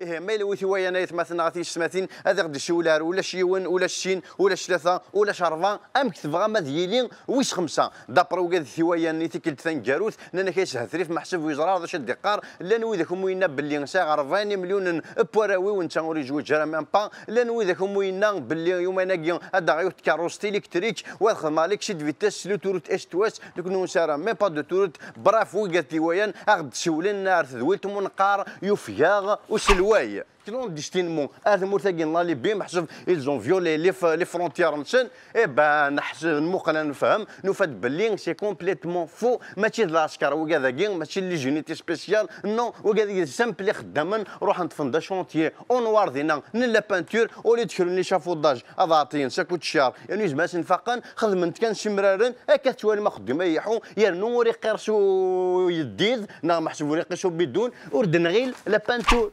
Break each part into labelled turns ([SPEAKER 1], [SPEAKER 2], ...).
[SPEAKER 1] إيه ما يلوي ثوايا نايت مثلا غادي السماتين هذا غادي شولار ولا شيون ولا شين ولا ثلاثه ولا شرفه ام كتبغى ما ديالين ويش خمسه دابر وكاد ثوايا نيتي كلت ثان جاروث لان كيسهثريف محسب ويزرا هذا شد دقار لا نوي ذاك موينا باللي نسا 40 مليون بواراوي وانت اوري جوج جرا ميم با لا نوي ذاك موينا باللي يوم انا هذا غير كاروس الكتريك والخدمه لك شد فيتاس لو تورت استواس دوك نو سارا مي با دو تورت برافو قالت ثوايا غد تشولين نار ثويلتم ونقار يوفيا وسلواي كلون ديستينمون هذا مرتقين الله اللي بيه محسب ils ont violé لي فرونتيير نتسن اي با نحسب المقنع نفهم نفد باللي سي كومبليتمون فو ماشي العسكر وكذا كين ماشي لي جونيتي سبيسيال نو وكذا سامبلي خداما روح نتفند شونتيي اونوار دينا لا بانتور ولي تكرن لي شافوداج اضاطين ساكوت شار يعني زعما نفقن خدمت كان شمرارن كتوالي ما خدم يحو يرنو ري قرشو يديد نا محسب ري قرشو بدون وردن غير لا بانتور.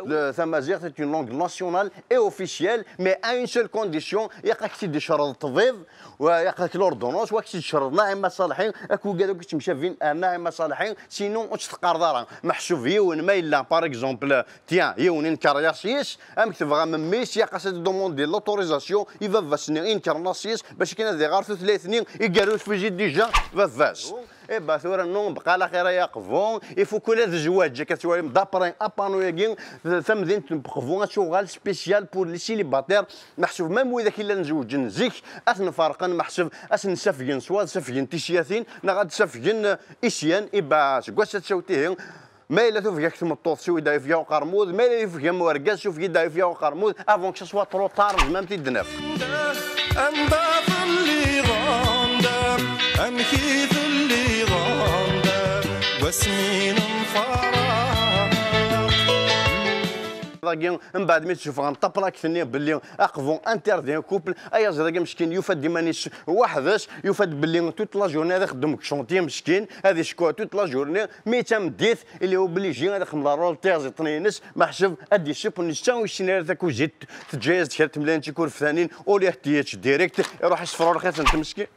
[SPEAKER 1] Le Tamazight c'est une langue nationale et officielle, mais à une seule condition, il y a des choses طبيب ويا l'ordonnance وكسي تشرط ناعم مصالحين اكو قالوا كنت مشافين ناعم مصالحين سينو واش تقردر محشوف يون ما الا باغ اكزومبل تيان يون انكارياسيس ام كتبغى ميس يا قاصد دوموندي لوتوريزاسيون يفا فاسني انكارناسيس باش كاين هذه غير ثلاث سنين يقالوا في جي ديجا فاس اي با ثورا نون بقى على خير يقفون يفو كل هذا الزواج كتوالي مدابرين ابانو ياكين ثم ذين تنبقفون شغال سبيسيال بور لي سيليباتير محسوب ميم اذا كاين نزوج نزيك اثنفرقا محسوب اسن سفين سوا سفين تيشياثين نغاد سفين اسيان ايبا كواش تشوتيه ما الا توفيا كتم الطوط شوي دايف يا قرمود ما الا يفيا موركاز شوف دايف يا قرمود افون كو سوا ترو طار ما تيدنف وسمين من بعد ما تشوف غنطبلاك ثاني باللي اقفون انترديان كوبل ايا زراكا مسكين يفاد ديمانيش وحداش يفاد باللي توت لا جورني هذا خدم شونتي مسكين هذه شكوى توت لا جورني مي تام ديث اللي هو بلي جي هذا خملا رول تيرز طنينس ما حسب ادي شيب ونشتاو الشنير ذاك وجيت تجايز كرت ملان تيكون في ثانيين اولي احتياج ديريكت يروح يصفروا رخيص انت مسكين